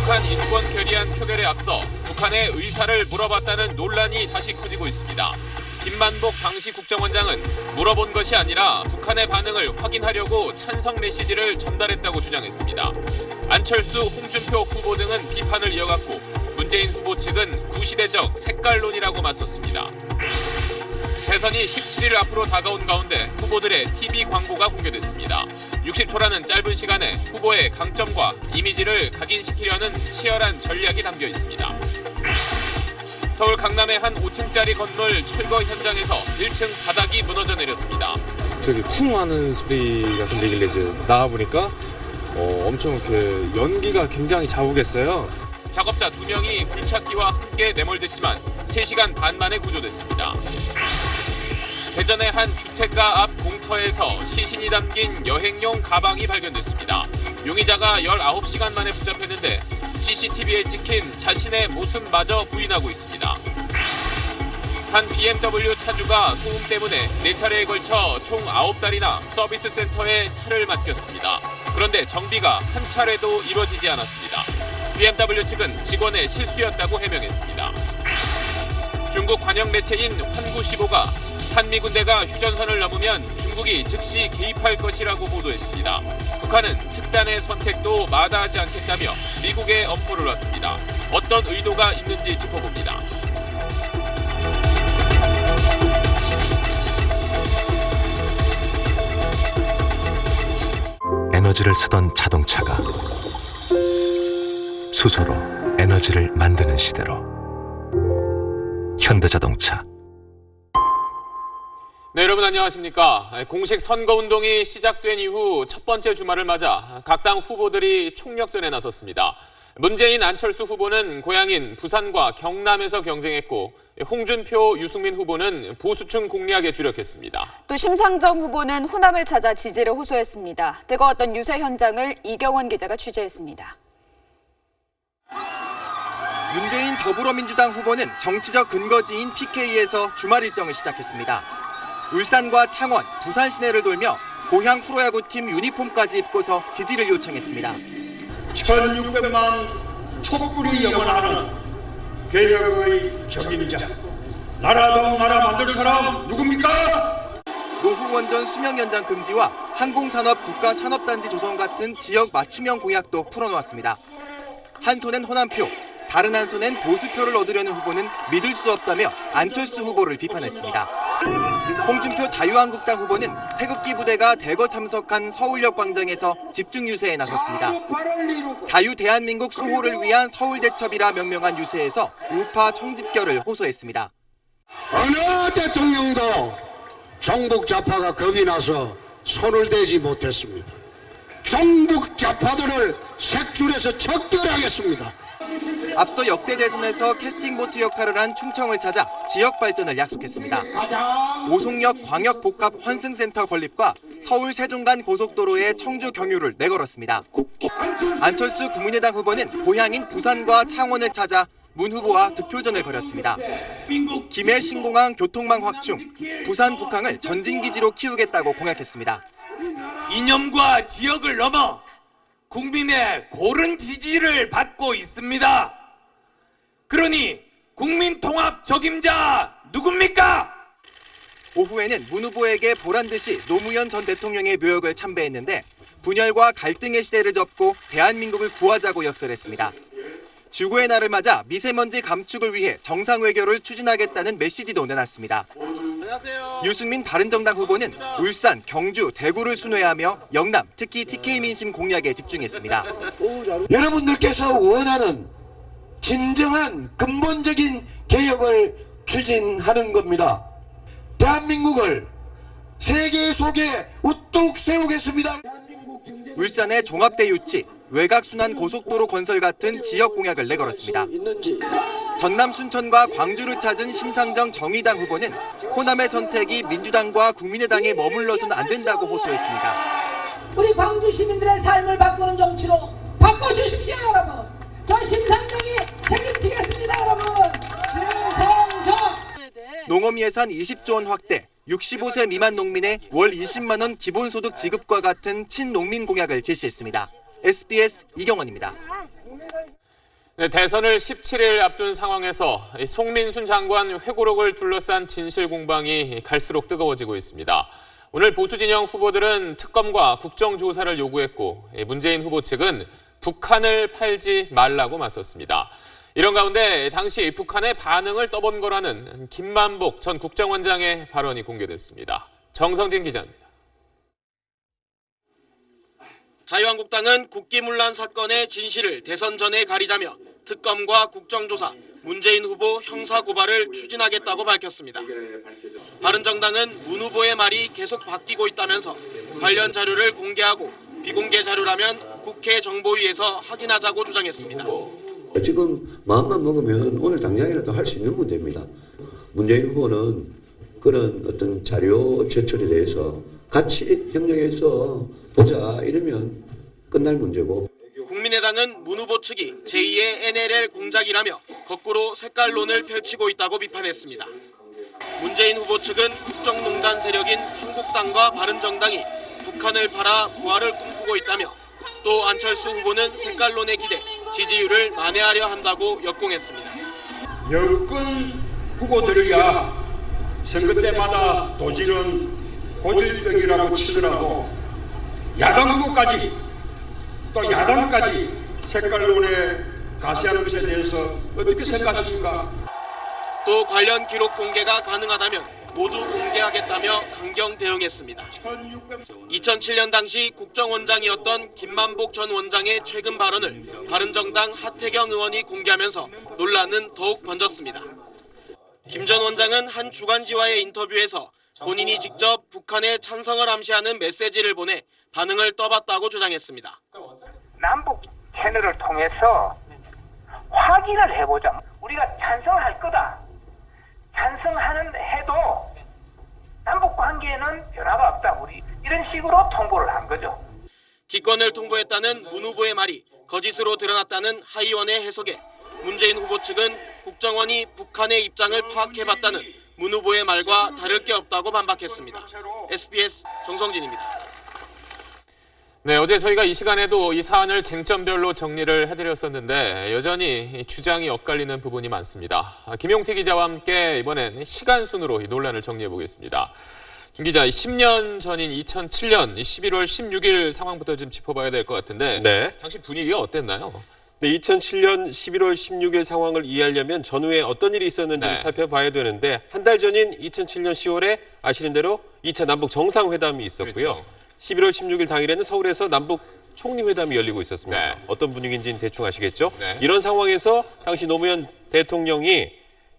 북한 인권 결의안 표결에 앞서 북한의 의사를 물어봤다는 논란이 다시 커지고 있습니다. 김만복 당시 국정원장은 물어본 것이 아니라 북한의 반응을 확인하려고 찬성 메시지를 전달했다고 주장했습니다. 안철수, 홍준표 후보 등은 비판을 이어갔고 문재인 후보 측은 구시대적 색깔론이라고 맞섰습니다. 대선이 17일 앞으로 다가온 가운데 후보들의 TV 광고가 공개됐습니다. 60초라는 짧은 시간에 후보의 강점과 이미지를 각인시키려는 치열한 전략이 담겨 있습니다. 서울 강남의 한 5층짜리 건물 철거 현장에서 1층 바닥이 무너져 내렸습니다. 저기 쿵 하는 소리 같은 얘기를 이제 나와보니까 엄청 연기가 굉장히 자욱했어요. 작업자 2명이 굴착기와 함께 내몰됐지만 3시간 반 만에 구조됐습니다. 대전의 한 주택가 앞 공터에서 시신이 담긴 여행용 가방이 발견됐습니다. 용의자가 19시간 만에 붙잡혔는데 CCTV에 찍힌 자신의 모습마저 부인하고 있습니다. 한 BMW 차주가 소음 때문에 4차례에 걸쳐 총 9달이나 서비스 센터에 차를 맡겼습니다. 그런데 정비가 한 차례도 이루어지지 않았습니다. BMW 측은 직원의 실수였다고 해명했습니다. 중국 관영 매체인 환구시보가 한미 군대가 휴전선을 넘으면 중국이 즉시 개입할 것이라고 보도했습니다. 북한은 특단의 선택도 마다하지 않겠다며 미국에 엄포를 놨습니다. 어떤 의도가 있는지 짚어봅니다. 에너지를 쓰던 자동차가 수소로 에너지를 만드는 시대로 현대자동차. 네, 여러분 안녕하십니까. 공식 선거운동이 시작된 이후 첫 번째 주말을 맞아 각 당 후보들이 총력전에 나섰습니다. 문재인, 안철수 후보는 고향인 부산과 경남에서 경쟁했고 홍준표, 유승민 후보는 보수층 공략에 주력했습니다. 또 심상정 후보는 호남을 찾아 지지를 호소했습니다. 뜨거웠던 유세 현장을 이경원 기자가 취재했습니다. 문재인 더불어민주당 후보는 정치적 근거지인 PK에서 주말 일정을 시작했습니다. 울산과 창원, 부산 시내를 돌며 고향 프로야구팀 유니폼까지 입고서 지지를 요청했습니다. 1600만 촛불이 영원하는 개혁의 적임자, 나라다운 나라 만들 사람 누굽니까? 노후 원전 수명 연장 금지와 항공산업 국가산업단지 조성 같은 지역 맞춤형 공약도 풀어놓았습니다. 한 손엔 호남표, 다른 한 손엔 보수표를 얻으려는 후보는 믿을 수 없다며 안철수 후보를 비판했습니다. 홍준표 자유한국당 후보는 태극기 부대가 대거 참석한 서울역 광장에서 집중 유세에 나섰습니다. 자유대한민국 수호를 위한 서울대첩이라 명명한 유세에서 우파 총집결을 호소했습니다. 어느 대통령도 종북 좌파가 겁이 나서 손을 대지 못했습니다. 종북 좌파들을 색출해서 적결하겠습니다. 앞서 역대 대선에서 캐스팅보트 역할을 한 충청을 찾아 지역 발전을 약속했습니다. 오송역 광역복합 환승센터 건립과 서울 세종간 고속도로의 청주 경유를 내걸었습니다. 안철수 국민의당 후보는 고향인 부산과 창원을 찾아 문 후보와 득표전을 벌였습니다. 김해 신공항 교통망 확충, 부산 북항을 전진기지로 키우겠다고 공약했습니다. 이념과 지역을 넘어 국민의 고른 지지를 받고 있습니다. 그러니 국민 통합 적임자 누굽니까? 오후에는 문 후보에게 보란듯이 노무현 전 대통령의 묘역을 참배했는데 분열과 갈등의 시대를 접고 대한민국을 구하자고 역설했습니다. 지구의 날을 맞아 미세먼지 감축을 위해 정상외교를 추진하겠다는 메시지도 내놨습니다. 유승민 바른정당 후보는 울산, 경주, 대구를 순회하며 영남, 특히 TK 민심 공략에 집중했습니다. 여러분들께서 원하는 진정한 근본적인 개혁을 추진하는 겁니다. 대한민국을 세계 속에 우뚝 세우겠습니다. 울산의 종합대 유치, 외곽순환 고속도로 건설 같은 지역 공약을 내걸었습니다. 전남 순천과 광주를 찾은 심상정 정의당 후보는 호남의 선택이 민주당과 국민의당에 머물러서는 안 된다고 호소했습니다. 우리 광주 시민들의 삶을 바꾸는 정치로 바꿔주십시오, 여러분. 저 심상정이 책임지겠습니다, 여러분. 심상정. 농업 예산 20조 원 확대, 65세 미만 농민의 월 20만 원 기본소득 지급과 같은 친농민 공약을 제시했습니다. SBS 이경원입니다. 네, 대선을 17일 앞둔 상황에서 송민순 장관 회고록을 둘러싼 진실 공방이 갈수록 뜨거워지고 있습니다. 오늘 보수 진영 후보들은 특검과 국정조사를 요구했고 문재인 후보 측은 북한을 팔지 말라고 맞섰습니다. 이런 가운데 당시 북한의 반응을 떠본 거라는 김만복 전 국정원장의 발언이 공개됐습니다. 정성진 기자입니다. 자유한국당은 국기문란 사건의 진실을 대선 전에 가리자며 특검과 국정조사, 문재인 후보 형사고발을 추진하겠다고 밝혔습니다. 바른정당은 문 후보의 말이 계속 바뀌고 있다면서 관련 자료를 공개하고 비공개 자료라면 국회 정보위에서 확인하자고 주장했습니다. 지금 마음만 먹으면 오늘 당장이라도 할 수 있는 문제입니다. 문재인 후보는 그런 어떤 자료 제출에 대해서 같이 협력해서 보자 이러면 끝날 문제고. 국민의당은 문 후보 측이 제2의 NLL 공작이라며 거꾸로 색깔론을 펼치고 있다고 비판했습니다. 문재인 후보 측은 국정농단 세력인 한국당과 바른정당이 북한을 팔아 부활을 꿈꾸고 있다며 또 안철수 후보는 색깔론에 기대 지지율을 만회하려 한다고 역공했습니다. 여권 후보들이야 선거 때마다 도지는 고질병이라고 치더라도 야당 후보까지 또 야당까지 색깔론에 가세하는 것에 대해서 어떻게 생각하십니까? 또 관련 기록 공개가 가능하다면 모두 공개하겠다며 강경 대응했습니다. 2007년 당시 국정원장이었던 김만복 전 원장의 최근 발언을 바른정당 하태경 의원이 공개하면서 논란은 더욱 번졌습니다. 김 전 원장은 한 주간지와의 인터뷰에서 본인이 직접 북한에 찬성을 암시하는 메시지를 보내 반응을 떠봤다고 주장했습니다. 남북 채널을 통해서 확인을 해보자. 우리가 찬성할 거다. 찬성하는 해도 남북 관계에는 변화가 없다. 우리 이런 식으로 통보를 한 거죠. 기권을 통보했다는 문 후보의 말이 거짓으로 드러났다는 하 의원의 해석에 문재인 후보 측은 국정원이 북한의 입장을 파악해봤다는 문 후보의 말과 다를 게 없다고 반박했습니다. SBS 정성진입니다. 네, 어제 저희가 이 시간에도 이 사안을 쟁점별로 정리를 해드렸었는데 여전히 주장이 엇갈리는 부분이 많습니다. 김용태 기자와 함께 이번엔 시간 순으로 이 논란을 정리해 보겠습니다. 김 기자, 10년 전인 2007년 11월 16일 상황부터 좀 짚어봐야 될 것 같은데 당시 분위기가 어땠나요? 네, 2007년 11월 16일 상황을 이해하려면 전후에 어떤 일이 있었는지를 살펴봐야 되는데 한 달 전인 2007년 10월에 아시는 대로 2차 남북 정상회담이 있었고요. 그렇죠. 11월 16일 당일에는 서울에서 남북 총리회담이 열리고 있었습니다. 어떤 분위기인지는 대충 아시겠죠? 이런 상황에서 당시 노무현 대통령이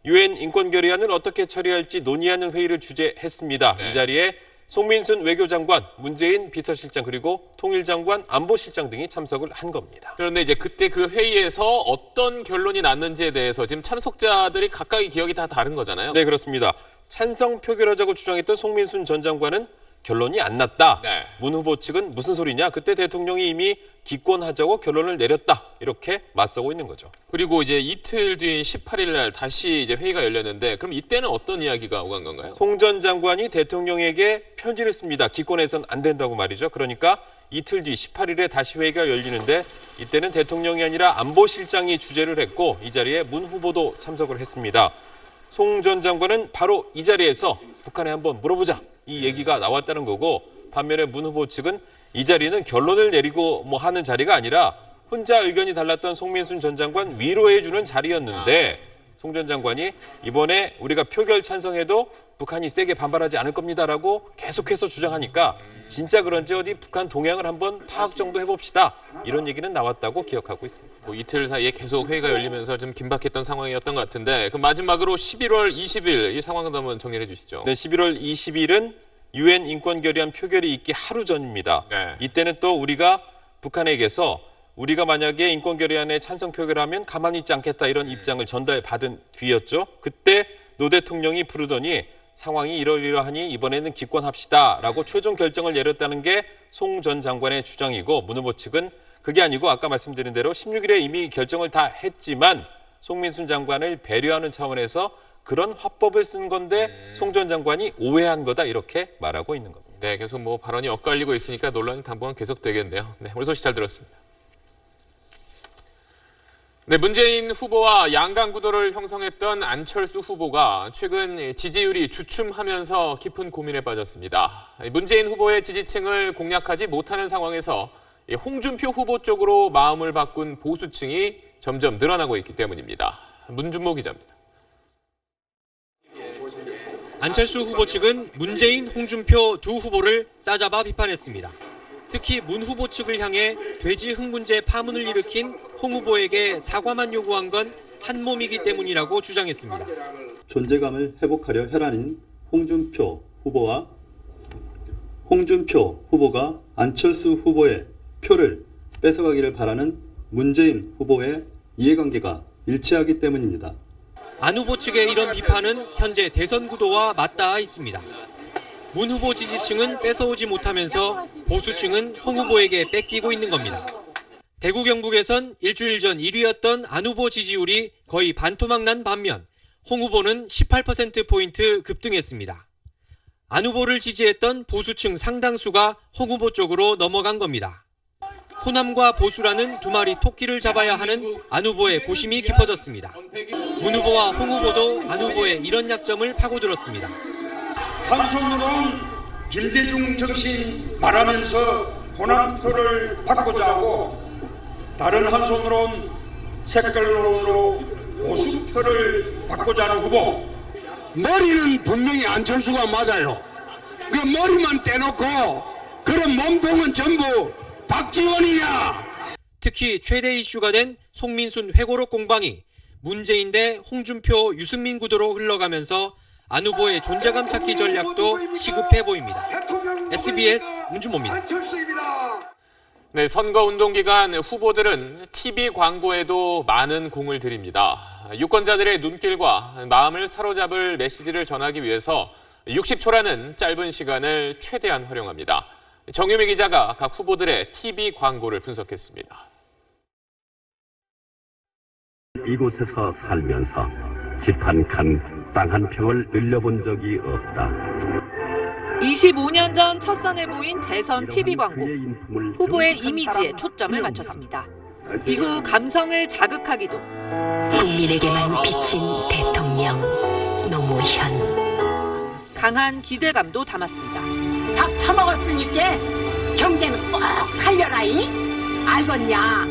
유엔 인권결의안을 어떻게 처리할지 논의하는 회의를 주재했습니다. 이 자리에 송민순 외교장관, 문재인 비서실장 그리고 통일장관, 안보실장 등이 참석을 한 겁니다. 그런데 이제 그때 그 회의에서 어떤 결론이 났는지에 대해서 지금 참석자들이 각각의 기억이 다 다른 거잖아요. 네, 그렇습니다. 찬성 표결하자고 주장했던 송민순 전 장관은 결론이 안 났다. 문 후보 측은 무슨 소리냐? 그때 대통령이 이미 기권하자고 결론을 내렸다. 이렇게 맞서고 있는 거죠. 그리고 이제 이틀 뒤인 18일 날 다시 이제 회의가 열렸는데 그럼 이때는 어떤 이야기가 오간 건가요? 송 전 장관이 대통령에게 편지를 씁니다. 기권해서는 안 된다고 말이죠. 그러니까 이틀 뒤 18일에 다시 회의가 열리는데 이때는 대통령이 아니라 안보실장이 주재를 했고 이 자리에 문 후보도 참석을 했습니다. 송 전 장관은 바로 이 자리에서 북한에 한번 물어보자. 이 얘기가 나왔다는 거고 반면에 문 후보 측은 이 자리는 결론을 내리고 뭐 하는 자리가 아니라 혼자 의견이 달랐던 송민순 전 장관 위로해주는 자리였는데 송 전 장관이 이번에 우리가 표결 찬성해도 북한이 세게 반발하지 않을 겁니다라고 계속해서 주장하니까 진짜 그런지 어디 북한 동향을 한번 파악 정도 해봅시다. 이런 얘기는 나왔다고 기억하고 있습니다. 뭐 이틀 사이에 계속 회의가 열리면서 좀 긴박했던 상황이었던 것 같은데 그럼 마지막으로 11월 20일 이 상황을 한번 정리해 주시죠. 네, 11월 20일은 유엔 인권결의안 표결이 있기 하루 전입니다. 이때는 또 우리가 북한에게서 우리가 만약에 인권결의안에 찬성 표결하면 가만히 있지 않겠다 이런 입장을 전달받은 뒤였죠. 그때 노 대통령이 부르더니 상황이 이러이러하니 이번에는 기권합시다라고 최종 결정을 내렸다는 게 송 전 장관의 주장이고 문 후보 측은 그게 아니고 아까 말씀드린 대로 16일에 이미 결정을 다 했지만 송민순 장관을 배려하는 차원에서 그런 화법을 쓴 건데 송 전 장관이 오해한 거다 이렇게 말하고 있는 겁니다. 네, 계속 뭐 발언이 엇갈리고 있으니까 논란이 당분간 계속 되겠네요. 네, 오늘 소식 잘 들었습니다. 네, 문재인 후보와 양강 구도를 형성했던 안철수 후보가 최근 지지율이 주춤하면서 깊은 고민에 빠졌습니다. 문재인 후보의 지지층을 공략하지 못하는 상황에서 홍준표 후보 쪽으로 마음을 바꾼 보수층이 점점 늘어나고 있기 때문입니다. 문준모 기자입니다. 안철수 후보 측은 문재인, 홍준표 두 후보를 싸잡아 비판했습니다. 특히 문 후보 측을 향해 돼지 흥분제 파문을 일으킨 홍 후보에게 사과만 요구한 건 한 몸이기 때문이라고 주장했습니다. 존재감을 회복하려 혈안인 홍준표 후보와 홍준표 후보가 안철수 후보의 표를 뺏어가기를 바라는 문재인 후보의 이해관계가 일치하기 때문입니다. 안 후보 측의 이런 비판은 현재 대선 구도와 맞닿아 있습니다. 문 후보 지지층은 뺏어오지 못하면서 보수층은 홍 후보에게 뺏기고 있는 겁니다. 대구 경북에선 일주일 전 1위였던 안 후보 지지율이 거의 반토막 난 반면 홍 후보는 18%포인트 급등했습니다. 안 후보를 지지했던 보수층 상당수가 홍 후보 쪽으로 넘어간 겁니다. 호남과 보수라는 두 마리 토끼를 잡아야 하는 안 후보의 고심이 깊어졌습니다. 문 후보와 홍 후보도 안 후보의 이런 약점을 파고들었습니다. 한 손으로는 김대중 정신 말하면서 호남표를 바꾸자 하고 다른 한 손으로는 색깔론으로 보수표를 바꾸자 하는 후보. 머리는 분명히 안철수가 맞아요. 그 머리만 떼놓고 그런 몸통은 전부 박지원이냐. 특히 최대 이슈가 된 송민순 회고록 공방이 문재인 대 홍준표, 유승민 구도로 흘러가면서 안 후보의 존재감 찾기 전략도 시급해 보입니다. SBS 문준모입니다. 네, 선거운동 기간 후보들은 TV 광고에도 많은 공을 들입니다. 유권자들의 눈길과 마음을 사로잡을 메시지를 전하기 위해서 60초라는 짧은 시간을 최대한 활용합니다. 정유미 기자가 각 후보들의 TV 광고를 분석했습니다. 이곳에서 살면서 집 한 칸, 땅 한 평을 늘려본 적이 없다. 25년 전 첫 선에 보인 대선 TV 광고. 후보의 이미지에 초점을 맞췄습니다. 이후 감성을 자극하기도. 국민에게만 비친 대통령 노무현. 강한 기대감도 담았습니다. 밥 처먹었으니까 경제는 꼭 살려라잉. 알겠냐?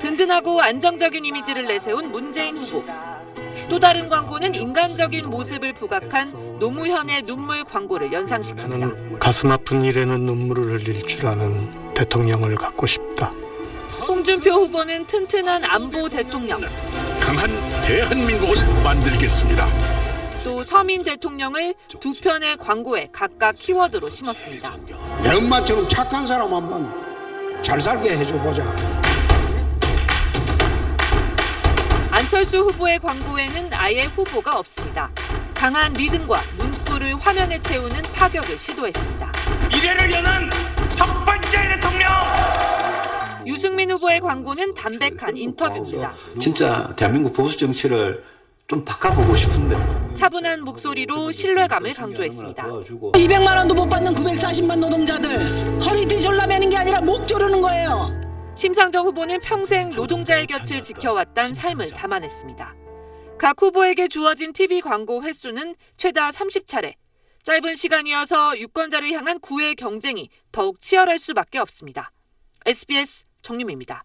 든든하고 안정적인 이미지를 내세운 문재인 후보. 또 다른 광고는 인간적인 모습을 부각한 노무현의 눈물 광고를 연상시킵니다. 나는 가슴 아픈 일에는 눈물을 흘릴 줄 아는 대통령을 갖고 싶다. 홍준표 후보는 튼튼한 안보 대통령. 강한 대한민국을 만들겠습니다. 또 서민 대통령을 두 편의 광고에 각각 키워드로 심었습니다. 내 엄마처럼 착한 사람 한번 잘 살게 해줘보자. 안철수 후보의 광고에는 아예 후보가 없습니다. 강한 리듬과 문구를 화면에 채우는 파격을 시도했습니다. 미래를 여는 첫 번째 대통령! 유승민 후보의 광고는 담백한 인터뷰입니다. 진짜 대한민국 보수 정치를 좀 바꿔보고 싶은데. 차분한 목소리로 신뢰감을 강조했습니다. 200만 원도 못 받는 940만 노동자들 허리띠 졸라매는 게 아니라 목 조르는 거예요. 심상정 후보는 평생 노동자의 곁을 지켜왔다는 삶을 담아냈습니다. 각 후보에게 주어진 TV 광고 횟수는 최다 30차례. 짧은 시간이어서 유권자를 향한 구애 경쟁이 더욱 치열할 수밖에 없습니다. SBS 정유미입니다.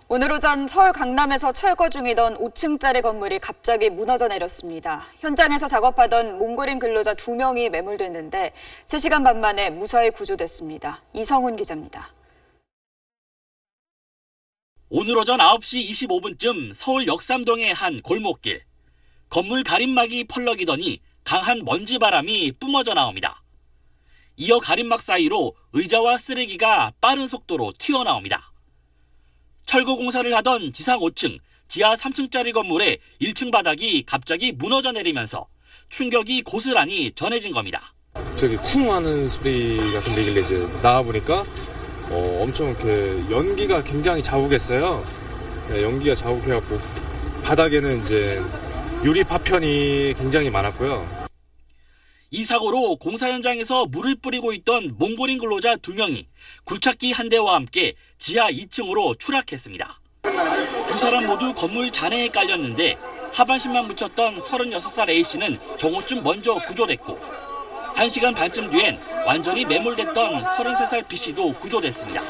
오늘 오전 서울 강남에서 철거 중이던 5층짜리 건물이 갑자기 무너져 내렸습니다. 현장에서 작업하던 몽골인 근로자 2명이 매몰됐는데 3시간 반 만에 무사히 구조됐습니다. 이성훈 기자입니다. 오늘 오전 9시 25분쯤 서울 역삼동의 한 골목길. 건물 가림막이 펄럭이더니 강한 먼지 바람이 뿜어져 나옵니다. 이어 가림막 사이로 의자와 쓰레기가 빠른 속도로 튀어나옵니다. 철거 공사를 하던 지상 5층, 지하 3층짜리 건물의 1층 바닥이 갑자기 무너져 내리면서 충격이 고스란히 전해진 겁니다. 저기 쿵 하는 소리가 들리길래 이제 나와보니까 엄청 이렇게 연기가 굉장히 자욱했어요. 네, 연기가 자욱해갖고 바닥에는 이제 유리 파편이 굉장히 많았고요. 이 사고로 공사 현장에서 물을 뿌리고 있던 몽골인 근로자 2명이 굴착기 한 대와 함께 지하 2층으로 추락했습니다. 두 사람 모두 건물 잔해에 깔렸는데 하반신만 묻혔던 36살 A씨는 정오쯤 먼저 구조됐고 1시간 반쯤 뒤엔 완전히 매몰됐던 33살 B씨도 구조됐습니다.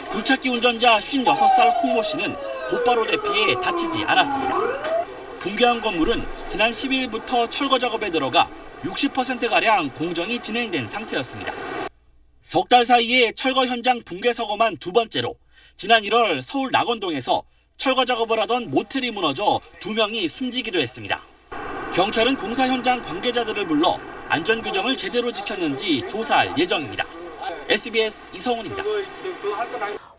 굴착기 운전자 56살 홍모 씨는 곧바로 대피해 다치지 않았습니다. 붕괴한 건물은 지난 12일부터 철거 작업에 들어가 60%가량 공정이 진행된 상태였습니다. 석 달 사이에 철거 현장 붕괴 사고만 2번째로 지난 1월 서울 낙원동에서 철거 작업을 하던 모텔이 무너져 2명이 숨지기도 했습니다. 경찰은 공사 현장 관계자들을 불러 안전 규정을 제대로 지켰는지 조사할 예정입니다. SBS 이성훈입니다.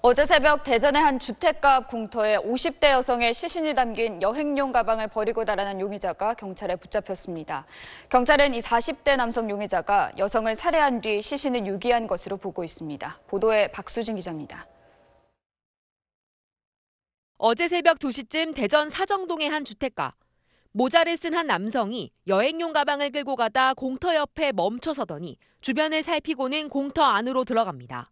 어제 새벽 대전의 한 주택가 앞 공터에 50대 여성의 시신이 담긴 여행용 가방을 버리고 달아난 용의자가 경찰에 붙잡혔습니다. 경찰은 이 40대 남성 용의자가 여성을 살해한 뒤 시신을 유기한 것으로 보고 있습니다. 보도에 박수진 기자입니다. 어제 새벽 2시쯤 대전 사정동의 한 주택가. 모자를 쓴 한 남성이 여행용 가방을 끌고 가다 공터 옆에 멈춰서더니 주변을 살피고는 공터 안으로 들어갑니다.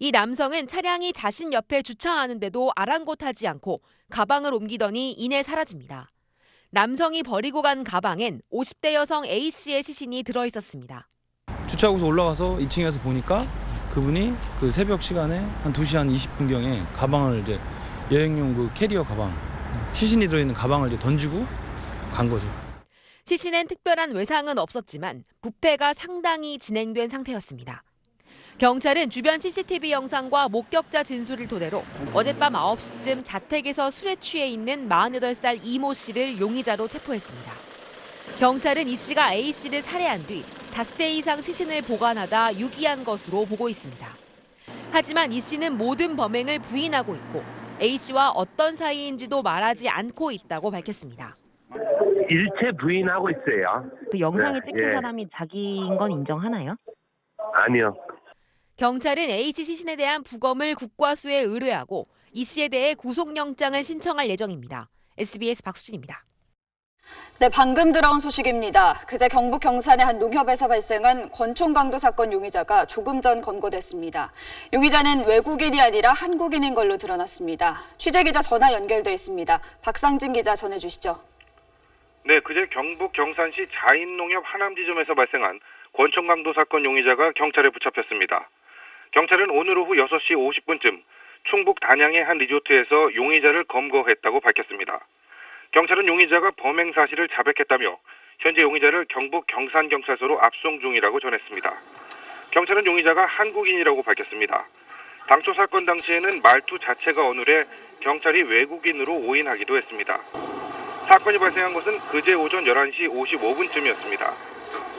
이 남성은 차량이 자신 옆에 주차하는데도 아랑곳하지 않고 가방을 옮기더니 이내 사라집니다. 남성이 버리고 간 가방엔 50대 여성 A씨의 시신이 들어있었습니다. 주차하고서 올라가서 2층에서 보니까 그분이 그 새벽 시간에 한 2시 한 20분경에 가방을 이제 여행용 그 캐리어 가방, 시신이 들어있는 가방을 이제 던지고 간 거죠. 시신엔 특별한 외상은 없었지만 부패가 상당히 진행된 상태였습니다. 경찰은 주변 CCTV 영상과 목격자 진술을 토대로 어젯밤 9시쯤 자택에서 술에 취해 있는 48살 이모 씨를 용의자로 체포했습니다. 경찰은 이 씨가 A 씨를 살해한 뒤 닷새 이상 시신을 보관하다 유기한 것으로 보고 있습니다. 하지만 이 씨는 모든 범행을 부인하고 있고 A 씨와 어떤 사이인지도 말하지 않고 있다고 밝혔습니다. 일체 부인하고 있어요. 그 영상에 찍힌 예. 사람이 자기인 건 인정하나요? 아니요. 경찰은 A씨 시신에 대한 부검을 국과수에 의뢰하고 이 씨에 대해 구속영장을 신청할 예정입니다. SBS 박수진입니다. 네, 방금 들어온 소식입니다. 그제 경북 경산의 한 농협에서 발생한 권총 강도 사건 용의자가 조금 전 검거됐습니다. 용의자는 외국인이 아니라 한국인인 걸로 드러났습니다. 취재기자 전화 연결돼 있습니다. 박상진 기자 전해주시죠. 네, 그제 경북 경산시 자인농협 하남지점에서 발생한 권총 강도 사건 용의자가 경찰에 붙잡혔습니다. 경찰은 오늘 오후 6시 50분쯤 충북 단양의 한 리조트에서 용의자를 검거했다고 밝혔습니다. 경찰은 용의자가 범행 사실을 자백했다며 현재 용의자를 경북 경산경찰서로 압송 중이라고 전했습니다. 경찰은 용의자가 한국인이라고 밝혔습니다. 당초 사건 당시에는 말투 자체가 어눌해 경찰이 외국인으로 오인하기도 했습니다. 사건이 발생한 것은 그제 오전 11시 55분쯤이었습니다.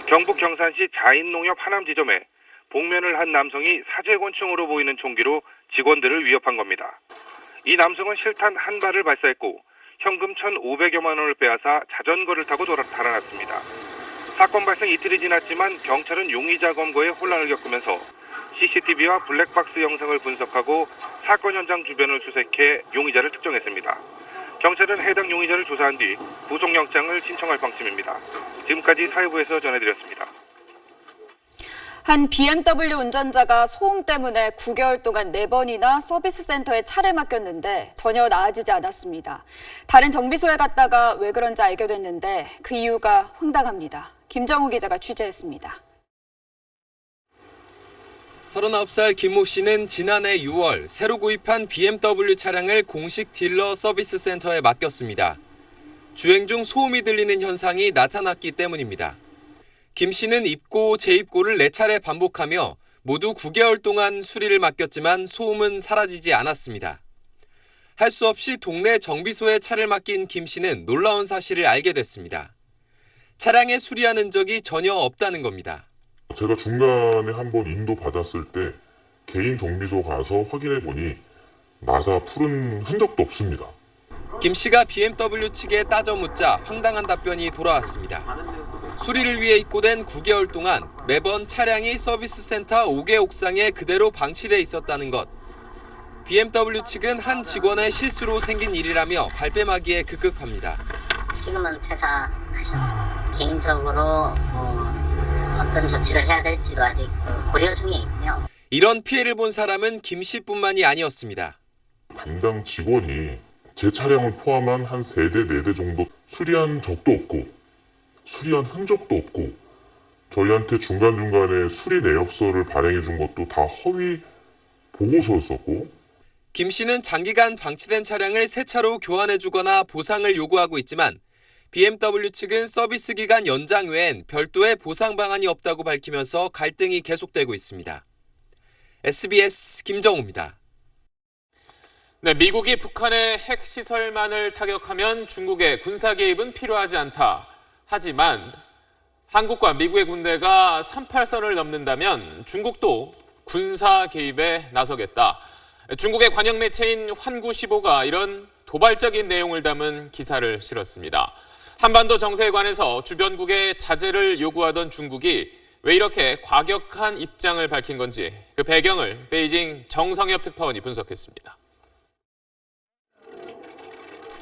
경북 경산시 자인농협 하남지점에 복면을 한 남성이 사제권총으로 보이는 총기로 직원들을 위협한 겁니다. 이 남성은 실탄 한 발을 발사했고 현금 1,500여만 원을 빼앗아 자전거를 타고 달아났습니다. 사건 발생 이틀이 지났지만 경찰은 용의자 검거에 혼란을 겪으면서 CCTV와 블랙박스 영상을 분석하고 사건 현장 주변을 수색해 용의자를 특정했습니다. 경찰은 해당 용의자를 조사한 뒤 구속영장을 신청할 방침입니다. 지금까지 사회부에서 전해드렸습니다. 한 BMW 운전자가 소음 때문에 9개월 동안 4번이나 서비스 센터에 차를 맡겼는데 전혀 나아지지 않았습니다. 다른 정비소에 갔다가 왜 그런지 알게 됐는데 그 이유가 황당합니다. 김정우 기자가 취재했습니다. 39살 김모 씨는 지난해 6월 새로 구입한 BMW 차량을 공식 딜러 서비스 센터에 맡겼습니다. 주행 중 소음이 들리는 현상이 나타났기 때문입니다. 김 씨는 입고 재입고를 4차례 반복하며 모두 9개월 동안 수리를 맡겼지만 소음은 사라지지 않았습니다. 할 수 없이 동네 정비소에 차를 맡긴 김 씨는 놀라운 사실을 알게 됐습니다. 차량에 수리한 흔적이 전혀 없다는 겁니다. 제가 중간에 한번 인도 받았을 때 개인 정비소 가서 확인해 보니 나사 풀은 흔적도 없습니다. 김 씨가 BMW 측에 따져 묻자 황당한 답변이 돌아왔습니다. 수리를 위해 입고된 9개월 동안 매번 차량이 서비스 센터 5개 옥상에 그대로 방치돼 있었다는 것. BMW 측은 한 직원의 실수로 생긴 일이라며 발뺌하기에 급급합니다. 지금은 퇴사하셨습니다. 개인적으로 어떤 조치를 해야 될지도 아직 고려 중에 있고요. 이런 피해를 본 사람은 김 씨뿐만이 아니었습니다. 담당 직원이 제 차량을 포함한 한 3대, 4대 정도 수리한 적도 없고 수리한 흔적도 없고 저희한테 중간중간에 수리 내역서를 발행해 준 것도 다 허위 보고서였었고 김 씨는 장기간 방치된 차량을 새 차로 교환해주거나 보상을 요구하고 있지만 BMW 측은 서비스 기간 연장 외엔 별도의 보상 방안이 없다고 밝히면서 갈등이 계속되고 있습니다. SBS 김정우입니다. 네, 미국이 북한의 핵시설만을 타격하면 중국의 군사 개입은 필요하지 않다. 하지만 한국과 미국의 군대가 38선을 넘는다면 중국도 군사 개입에 나서겠다. 중국의 관영 매체인 환구15가 이런 도발적인 내용을 담은 기사를 실었습니다. 한반도 정세에 관해서 주변국의 자제를 요구하던 중국이 왜 이렇게 과격한 입장을 밝힌 건지 그 배경을 베이징 정성엽 특파원이 분석했습니다.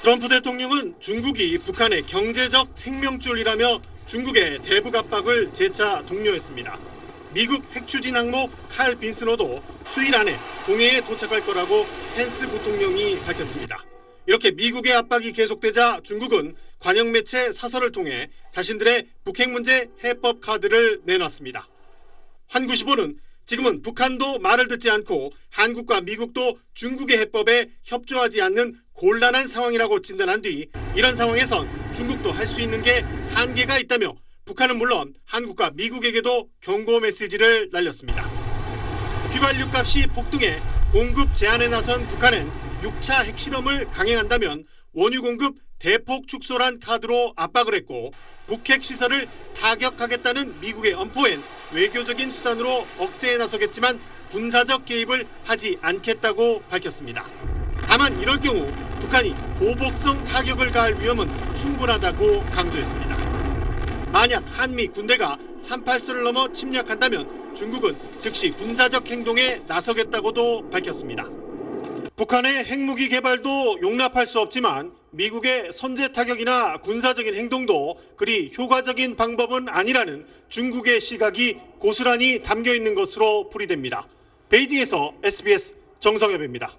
트럼프 대통령은 중국이 북한의 경제적 생명줄이라며 중국의 대북 압박을 재차 독려했습니다. 미국 핵추진 항모 칼 빈스너도 수일 안에 동해에 도착할 거라고 펜스 부통령이 밝혔습니다. 이렇게 미국의 압박이 계속되자 중국은 관영 매체 사설을 통해 자신들의 북핵 문제 해법 카드를 내놨습니다. 환구15는 지금은 북한도 말을 듣지 않고 한국과 미국도 중국의 해법에 협조하지 않는 곤란한 상황이라고 진단한 뒤 이런 상황에선 중국도 할 수 있는 게 한계가 있다며 북한은 물론 한국과 미국에게도 경고 메시지를 날렸습니다. 휘발유 값이 폭등해 공급 제한에 나선 북한은 6차 핵실험을 강행한다면 원유 공급 대폭 축소란 카드로 압박을 했고 북핵 시설을 타격하겠다는 미국의 엄포엔 외교적인 수단으로 억제에 나서겠지만 군사적 개입을 하지 않겠다고 밝혔습니다. 다만 이럴 경우 북한이 보복성 타격을 가할 위험은 충분하다고 강조했습니다. 만약 한미 군대가 38선을 넘어 침략한다면 중국은 즉시 군사적 행동에 나서겠다고도 밝혔습니다. 북한의 핵무기 개발도 용납할 수 없지만 미국의 선제 타격이나 군사적인 행동도 그리 효과적인 방법은 아니라는 중국의 시각이 고스란히 담겨 있는 것으로 풀이됩니다. 베이징에서 SBS 정성엽입니다.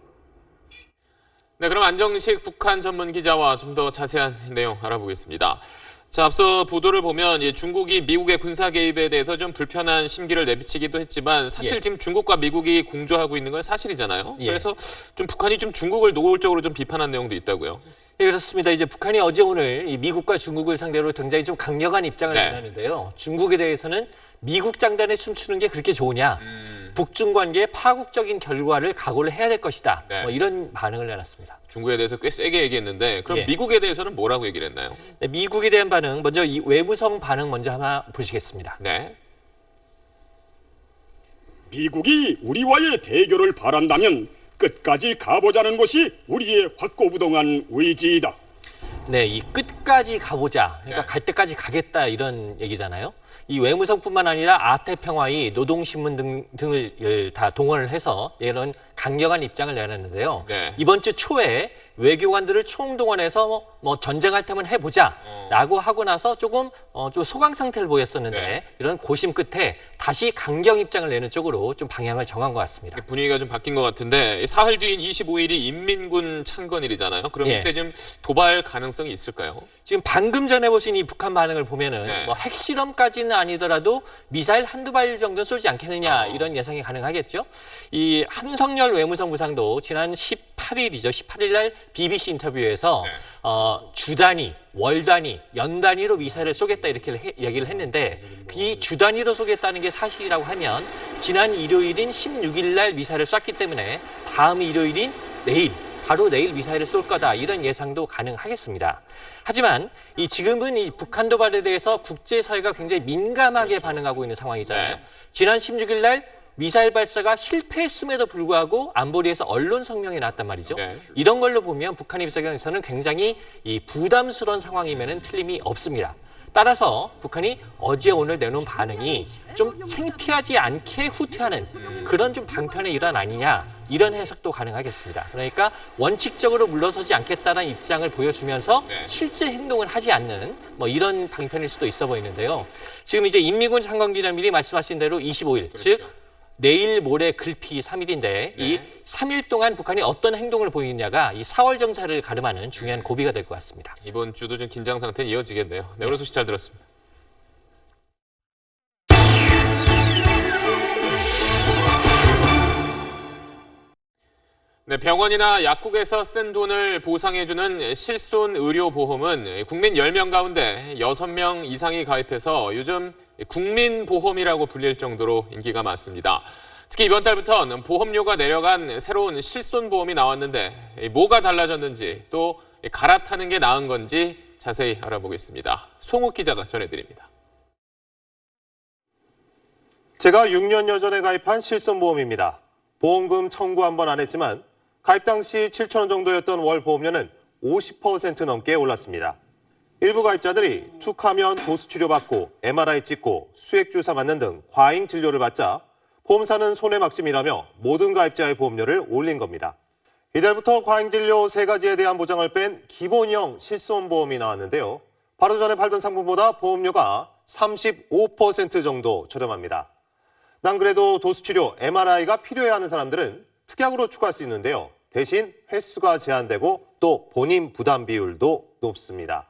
네, 그럼 안정식 북한 전문 기자와 좀 더 자세한 내용 알아보겠습니다. 자, 앞서 보도를 보면 중국이 미국의 군사 개입에 대해서 좀 불편한 심기를 내비치기도 했지만 사실 지금 중국과 미국이 공조하고 있는 건 사실이잖아요. 그래서 좀 북한이 좀 중국을 노골적으로 좀 비판한 내용도 있다고요. 네, 그렇습니다. 이제 북한이 어제 오늘 이 미국과 중국을 상대로 굉장히 좀 강력한 입장을 내놨는데요. 중국에 대해서는 미국 장단에 춤추는 게 그렇게 좋으냐? 북중 관계의 파국적인 결과를 각오를 해야 될 것이다. 뭐 이런 반응을 내놨습니다. 중국에 대해서 꽤 세게 얘기했는데 그럼 미국에 대해서는 뭐라고 얘기를 했나요? 네, 미국에 대한 반응, 먼저 이 외무성 반응 먼저 하나 보시겠습니다. 네. 미국이 우리와의 대결을 바란다면 끝까지 가보자는 것이 우리의 확고부동한 의지이다. 네, 이 끝까지 가보자. 그러니까 갈 때까지 가겠다 이런 얘기잖아요. 이 외무성뿐만 아니라 아태평화의 노동신문 등을 다 동원을 해서 이런 강경한 입장을 내놨는데요. 이번 주 초에 외교관들을 총동원해서 뭐 전쟁할 테면 해보자라고 하고 나서 조금 좀 소강 상태를 보였었는데 이런 고심 끝에 다시 강경 입장을 내는 쪽으로 좀 방향을 정한 것 같습니다. 분위기가 좀 바뀐 것 같은데 사흘 뒤인 25일이 인민군 창건일이잖아요. 그럼 이때 좀 도발 가능성이 있을까요? 지금 방금 전에 보신 이 북한 반응을 보면은 뭐 핵실험까지는 아니더라도 미사일 한두 발 정도는 쏘지 않겠느냐 이런 예상이 가능하겠죠. 이 한성열 외무성 부상도 지난 18일이죠. 18일 날 BBC 인터뷰에서 주 단위, 월 단위, 연 단위로 미사일을 쏘겠다 이렇게 얘기를 했는데 이 주 단위로 쏘겠다는 게 사실이라고 하면 지난 일요일인 16일 날 미사일을 쐈기 때문에 다음 일요일인 내일 바로 내일 미사일을 쏠 거다 이런 예상도 가능하겠습니다. 하지만 지금은 이 북한 도발에 대해서 국제사회가 굉장히 민감하게 반응하고 있는 상황이잖아요. 지난 16일 날 미사일 발사가 실패했음에도 불구하고 안보리에서 언론 성명이 나왔단 말이죠. 이런 걸로 보면 북한 입장에서는 굉장히 부담스러운 상황이면은 틀림이 없습니다. 따라서 북한이 어제 오늘 내놓은 반응이 좀 창피하지 않게 후퇴하는 그런 좀 방편의 일환 아니냐 이런 해석도 가능하겠습니다. 그러니까 원칙적으로 물러서지 않겠다는 입장을 보여주면서 실제 행동을 하지 않는 뭐 이런 방편일 수도 있어 보이는데요. 지금 이제 인미군 장관기념일이 말씀하신 대로 25일, 즉 내일 모레 글피 3일인데 이 3일 동안 북한이 어떤 행동을 보이느냐가 이 4월 정사를 가름하는 중요한 고비가 될 것 같습니다. 이번 주도 좀 긴장 상태는 이어지겠네요. 네, 오늘 소식 잘 들었습니다. 네, 병원이나 약국에서 쓴 돈을 보상해주는 실손 의료보험은 국민 10명 가운데 6명 이상이 가입해서 요즘 국민보험이라고 불릴 정도로 인기가 많습니다. 특히 이번 달부터는 보험료가 내려간 새로운 실손보험이 나왔는데 뭐가 달라졌는지 또 갈아타는 게 나은 건지 자세히 알아보겠습니다. 송욱 기자가 전해드립니다. 제가 6년여 전에 가입한 실손보험입니다. 보험금 청구 한 번 안 했지만 가입 당시 7,000원 정도였던 월 보험료는 50% 넘게 올랐습니다. 일부 가입자들이 툭하면 도수 치료받고 MRI 찍고 수액주사 맞는 등 과잉 진료를 받자 보험사는 손해막심이라며 모든 가입자의 보험료를 올린 겁니다. 이달부터 과잉 진료 3가지에 대한 보장을 뺀 기본형 실손보험이 나왔는데요. 바로 전에 팔던 상품보다 보험료가 35% 정도 저렴합니다. 난 그래도 도수치료, MRI가 필요해하는 사람들은 특약으로 추가할 수 있는데요. 대신 횟수가 제한되고 또 본인 부담 비율도 높습니다.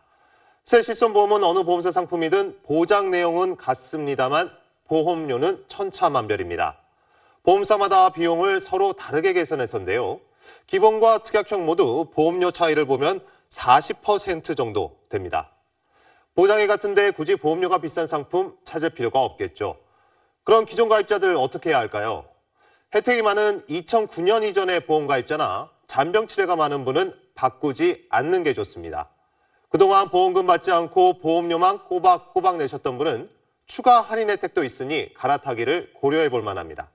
새 실손보험은 어느 보험사 상품이든 보장 내용은 같습니다만 보험료는 천차만별입니다. 보험사마다 비용을 서로 다르게 계산해서인데요. 기본과 특약형 모두 보험료 차이를 보면 40% 정도 됩니다. 보장이 같은데 굳이 보험료가 비싼 상품 찾을 필요가 없겠죠. 그럼 기존 가입자들 어떻게 해야 할까요? 혜택이 많은 2009년 이전의 보험 가입자나 잔병 치레가 많은 분은 바꾸지 않는 게 좋습니다. 그동안 보험금 받지 않고 보험료만 꼬박꼬박 내셨던 분은 추가 할인 혜택도 있으니 갈아타기를 고려해 볼 만합니다.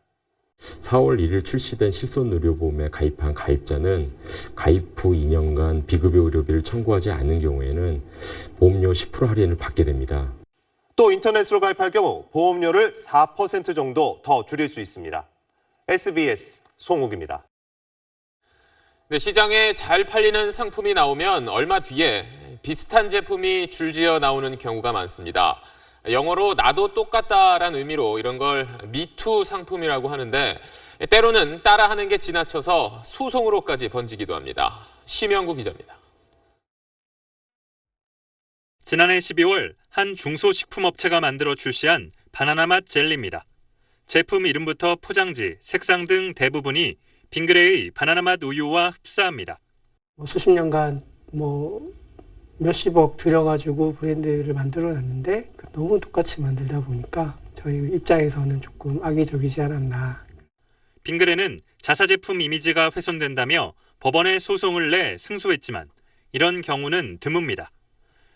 4월 1일 출시된 실손의료보험에 가입한 가입자는 가입 후 2년간 비급여 의료비를 청구하지 않는 경우에는 보험료 10% 할인을 받게 됩니다. 또 인터넷으로 가입할 경우 보험료를 4% 정도 더 줄일 수 있습니다. SBS 송욱입니다. 네, 시장에 잘 팔리는 상품이 나오면 얼마 뒤에 비슷한 제품이 줄지어 나오는 경우가 많습니다. 영어로 나도 똑같다라는 의미로 이런 걸 미투 상품이라고 하는데 때로는 따라하는 게 지나쳐서 소송으로까지 번지기도 합니다. 심영구 기자입니다. 지난해 12월 한 중소식품업체가 만들어 출시한 바나나맛 젤리입니다. 제품 이름부터 포장지, 색상 등 대부분이 빙그레의 바나나맛 우유와 흡사합니다. 수십 년간 몇십억 들여가지고 브랜드를 만들어놨는데 너무 똑같이 만들다 보니까 저희 입장에서는 조금 악의적이지 않았나. 빙그레는 자사 제품 이미지가 훼손된다며 법원에 소송을 내 승소했지만 이런 경우는 드뭅니다.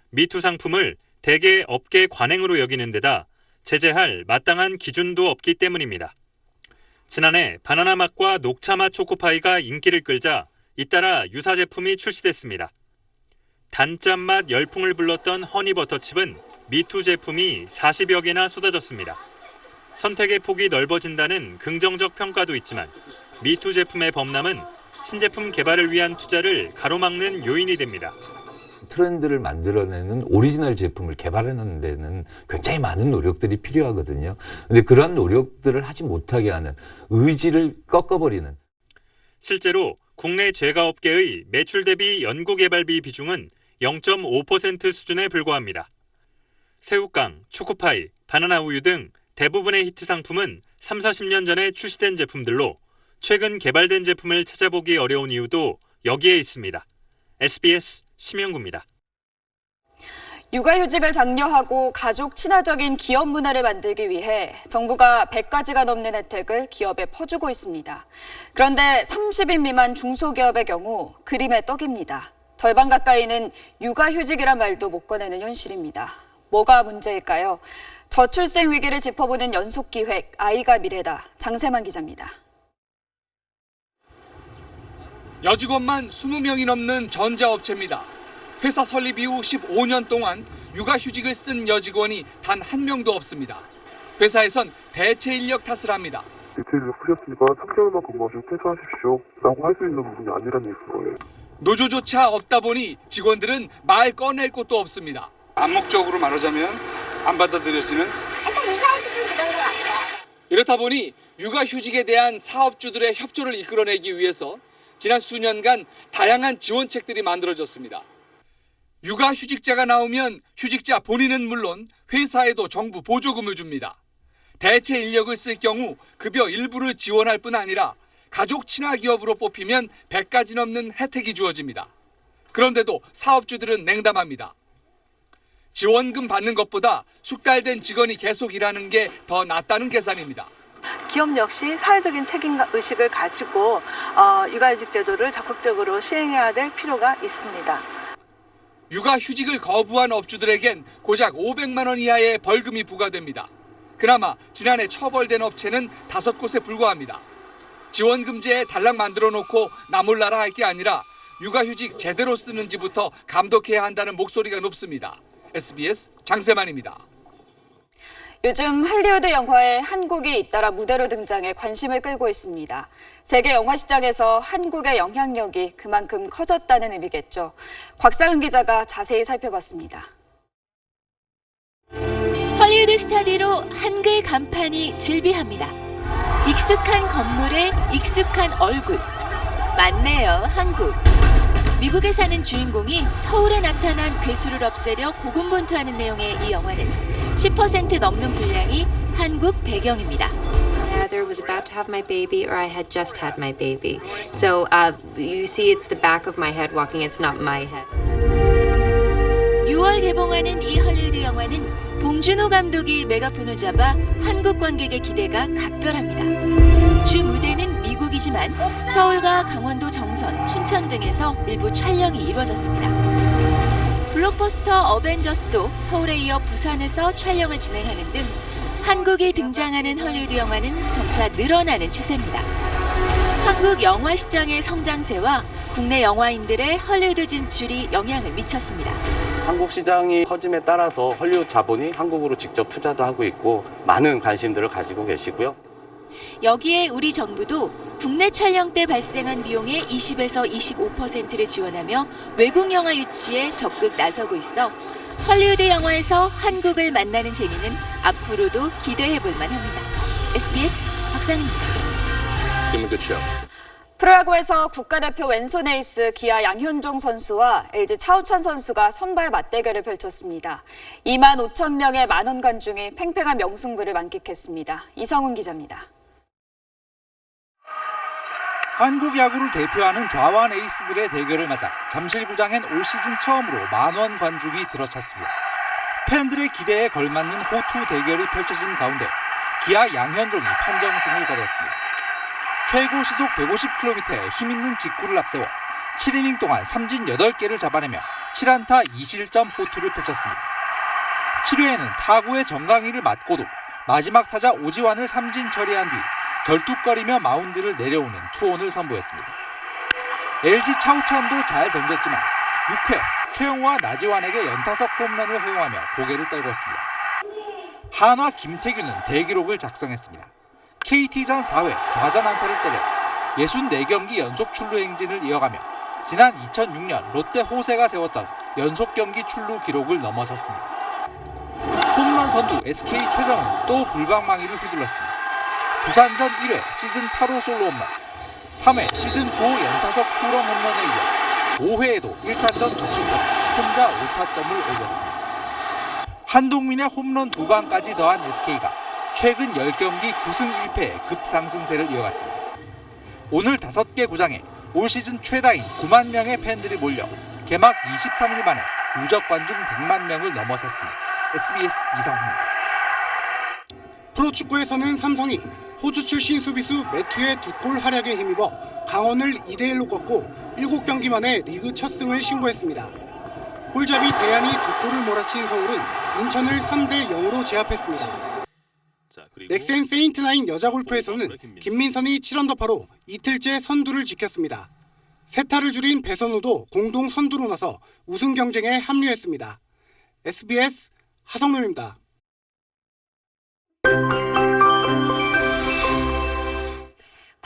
미투 상품을 대개 업계 관행으로 여기는 데다 제재할 마땅한 기준도 없기 때문입니다. 지난해 바나나 맛과 녹차 맛 초코파이가 인기를 끌자 잇따라 유사 제품이 출시됐습니다. 단짠 맛 열풍을 불렀던 허니버터칩은 미투 제품이 40여 개나 쏟아졌습니다. 선택의 폭이 넓어진다는 긍정적 평가도 있지만 미투 제품의 범람은 신제품 개발을 위한 투자를 가로막는 요인이 됩니다. 트렌드를 만들어내는 오리지널 제품을 개발하는 데는 굉장히 많은 노력들이 필요하거든요. 근데 그러한 노력들을 하지 못하게 하는 의지를 꺾어버리는. 실제로 국내 제과업계의 매출 대비 연구개발비 비중은 0.5% 수준에 불과합니다. 새우깡, 초코파이, 바나나 우유 등 대부분의 히트 상품은 30-40년 전에 출시된 제품들로 최근 개발된 제품을 찾아보기 어려운 이유도 여기에 있습니다. SBS 심영구입니다. 육아휴직을 장려하고 가족 친화적인 기업 문화를 만들기 위해 정부가 100가지가 넘는 혜택을 기업에 퍼주고 있습니다. 그런데 30인 미만 중소기업의 경우 그림의 떡입니다. 절반 가까이는 육아휴직이란 말도 못 꺼내는 현실입니다. 뭐가 문제일까요? 저출생 위기를 짚어보는 연속기획 아이가 미래다. 장세만 기자입니다. 여직원만 20명이 넘는 전자업체입니다. 회사 설립 이후 15년 동안 육아휴직을 쓴 여직원이 단 한 명도 없습니다. 회사에선 대체 인력 탓을 합니다. 이틀을 푸셨으니까 3개월만 근무하시고 퇴사하십시오 라고 할 수 있는 부분이 아니라는 거예요. 노조조차 없다 보니 직원들은 말 꺼낼 곳도 없습니다. 암묵적으로 말하자면 안 받아들여지는 이렇다 보니 육아휴직에 대한 사업주들의 협조를 이끌어내기 위해서 지난 수년간 다양한 지원책들이 만들어졌습니다. 육아휴직자가 나오면 휴직자 본인은 물론 회사에도 정부 보조금을 줍니다. 대체 인력을 쓸 경우 급여 일부를 지원할 뿐 아니라 가족 친화 기업으로 뽑히면 100가지 넘는 혜택이 주어집니다. 그런데도 사업주들은 냉담합니다. 지원금 받는 것보다 숙달된 직원이 계속 일하는 게 더 낫다는 계산입니다. 기업 역시 사회적인 책임의식을 가지고 육아휴직 제도를 적극적으로 시행해야 될 필요가 있습니다. 육아휴직을 거부한 업주들에겐 고작 500만 원 이하의 벌금이 부과됩니다. 그나마 지난해 처벌된 업체는 5곳에 불과합니다. 지원금제에 달랑 만들어 놓고 나몰라라 할 게 아니라 육아휴직 제대로 쓰는지부터 감독해야 한다는 목소리가 높습니다. SBS 장세만입니다. 요즘 할리우드 영화에 한국이 잇따라 무대로 등장해 관심을 끌고 있습니다. 세계 영화 시장에서 한국의 영향력이 그만큼 커졌다는 의미겠죠. 곽상은 기자가 자세히 살펴봤습니다. 헐리우드 스타 뒤로 한글 간판이 질비합니다. 익숙한 건물에 익숙한 얼굴. 맞네요, 한국. 미국에 사는 주인공이 서울에 나타난 괴수를 없애려 고군분투하는 내용의 이 영화는 10% 넘는 분량이 한국 배경입니다. Either was about to have my baby or I had just had my baby. So you see it's the back of my head walking, it's not my head. 6월 개봉하는 이 헐리우드 영화는 봉준호 감독이 메가폰을 잡아 한국 관객의 기대가 각별합니다. 주 무대는 미국이지만 서울과 강원도 정선, 춘천 등에서 일부 촬영이 이루어졌습니다. 블록버스터 어벤져스도 서울에 이어 부산에서 촬영을 진행하는 등 한국이 등장하는 헐리우드 영화는 점차 늘어나는 추세입니다. 한국 영화 시장의 성장세와 국내 영화인들의 헐리우드 진출이 영향을 미쳤습니다. 한국 시장이 커짐에 따라서 헐리우드 자본이 한국으로 직접 투자도 하고 있고 많은 관심들을 가지고 계시고요. 여기에 우리 정부도 국내 촬영 때 발생한 비용의 20에서 25%를 지원하며 외국 영화 유치에 적극 나서고 있어 헐리우드 영화에서 한국을 만나는 재미는 앞으로도 기대해 볼 만합니다. SBS 박상입니다. 프로야구에서 국가대표 왼손 에이스 기아 양현종 선수와 LG 차우찬 선수가 선발 맞대결을 펼쳤습니다. 2만 5천 명의 만원 관중이 팽팽한 명승부를 만끽했습니다. 이성훈 기자입니다. 한국 야구를 대표하는 좌완 에이스들의 대결을 맞아 잠실구장엔 올 시즌 처음으로 만원 관중이 들어찼습니다. 팬들의 기대에 걸맞는 호투 대결이 펼쳐진 가운데 기아 양현종이 판정승을 거뒀습니다. 최고 시속 150km의 힘있는 직구를 앞세워 7이닝 동안 삼진 8개를 잡아내며 7안타 2실점 호투를 펼쳤습니다. 7회에는 타구의 정강이를 맞고도 마지막 타자 오지환을 삼진 처리한 뒤 절뚝거리며 마운드를 내려오는 투혼을 선보였습니다. LG 차우찬도 잘 던졌지만 6회 최용우와 나지완에게 연타석 홈런을 허용하며 고개를 떨궜습니다. 한화 김태균은 대기록을 작성했습니다. KT전 4회 좌전 안타를 때려 64경기 연속 출루 행진을 이어가며 지난 2006년 롯데 호세가 세웠던 연속 경기 출루 기록을 넘어섰습니다. 홈런 선두 SK 최정은 또 불방망이를 휘둘렀습니다. 부산전 1회 시즌 8호 솔로 홈런, 3회 시즌 9호 연타석 투런 홈런에 이어 5회에도 1타점 적시타 혼자 5타점을 올렸습니다. 한동민의 홈런 2방까지 더한 SK가 최근 10경기 9승 1패의 급상승세를 이어갔습니다. 오늘 5개 구장에 올 시즌 최다인 9만 명의 팬들이 몰려 개막 23일 만에 누적 관중 100만 명을 넘어섰습니다. SBS 이성훈입니다. 프로축구에서는 삼성이 호주 출신 수비수 매튜의 2골 활약에 힘입어 강원을 2대1로 꺾고 7경기 만에 리그 첫 승을 신고했습니다. 골잡이 대안이 2골을 몰아친 서울은 인천을 3대0으로 제압했습니다. 넥센 세인트9 여자 골프에서는 김민선이 7언더파로 이틀째 선두를 지켰습니다. 세타를 줄인 배선우도 공동 선두로 나서 우승 경쟁에 합류했습니다. SBS 하성룡입니다.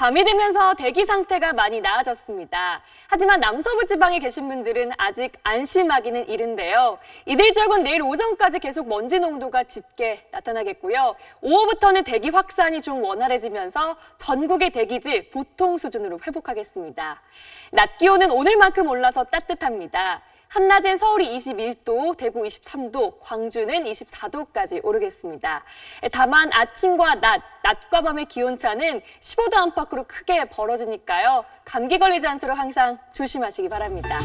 밤이 되면서 대기 상태가 많이 나아졌습니다. 하지만 남서부 지방에 계신 분들은 아직 안심하기는 이른데요. 이들 지역은 내일 오전까지 계속 먼지 농도가 짙게 나타나겠고요. 오후부터는 대기 확산이 좀 원활해지면서 전국의 대기질 보통 수준으로 회복하겠습니다. 낮 기온은 오늘만큼 올라서 따뜻합니다. 한낮엔 서울이 21도, 대구 23도, 광주는 24도까지 오르겠습니다. 다만 아침과 낮과 밤의 기온차는 15도 안팎으로 크게 벌어지니까요. 감기 걸리지 않도록 항상 조심하시기 바랍니다.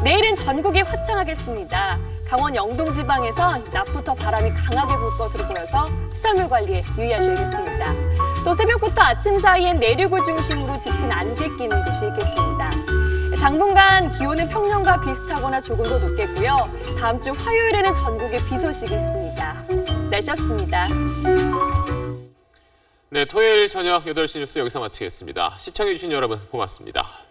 내일은 전국이 화창하겠습니다. 강원 영동 지방에선 낮부터 바람이 강하게 불 것으로 보여서 시설물 관리에 유의하셔야겠습니다. 또 새벽부터 아침 사이엔 내륙을 중심으로 짙은 안개 끼는 곳이 있겠습니다. 당분간 기온은 평년과 비슷하거나 조금 더 높겠고요. 다음 주 화요일에는 전국에 비 소식이 있습니다. 날씨였습니다. 네, 토요일 저녁 8시 뉴스 여기서 마치겠습니다. 시청해주신 여러분 고맙습니다.